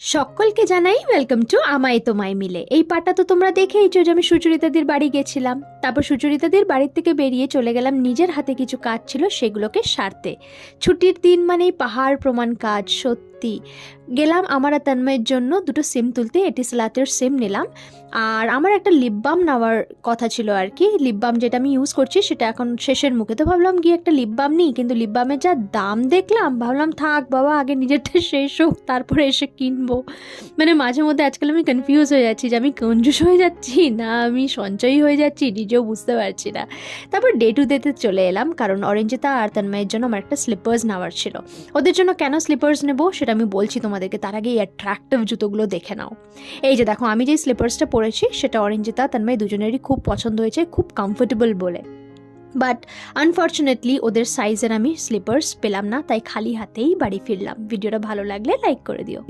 সকলকে জানাই welcome to আমায় তোমায় মিলে। এই পার্টটা তো তোমরা দেখেইছো যে আমি সুচরিতাদির বাড়ি গেছিলাম। তারপর সুচরিতাদির বাড়ির থেকে বেরিয়ে চলে গেলাম, নিজের হাতে কিছু কাজ ছিল সেগুলোকে সারতে। ছুটির দিন মানেই পাহাড় প্রমাণ কাজ। সত্যি গেলাম আমার আর তন্ময়ের জন্য দুটো সিম তুলতে, এটিসলাতের সিম নিলাম। আর আমার একটা লিপ বাম নেওয়ার কথা ছিল আর কি। লিপ বাম যেটা আমি ইউজ করছি সেটা এখন শেষের মুখে, তো ভাবলাম গিয়ে একটা লিপ বাম নিই, কিন্তু লিপ বামের যা দাম দেখলাম ভাবলাম থাক বাবা, আগে নিজেরটা শেষ হোক তারপরে এসে কিনবো। মানে মাঝে মধ্যে আজকাল আমি কনফিউজ হয়ে যাচ্ছি যে আমি কঞ্জুস হয়ে যাচ্ছি না আমি সঞ্চয়ী হয়ে যাচ্ছি, নিজেও বুঝতে পারছি না। তারপর ডে টু ডেতে চলে এলাম, কারণ অরেঞ্জিতা আর তন্ময়ের জন্য আমার একটা স্লিপার্স নেওয়ার ছিল। ওদের জন্য কেন স্লিপার্স নেবো সেটা আমি বলছি তোমাদেরকে, তার আগে এই অ্যাট্রাক্টিভ জুতোগুলো দেখে নাও। এই যে দেখো, আমি যে স্লিপার্সটা পরেছি সেটা অরেঞ্জিতা তন্ময় দুজনেরই খুব পছন্দ হয়েছে, খুব কমফোর্টেবল বলে। বাট আনফর্চুনেটলি ওদের সাইজের আমি স্লিপার্স পেলাম না, তাই খালি হাতেই বাড়ি ফিরলাম। ভিডিওটা ভালো লাগলে লাইক করে দিও।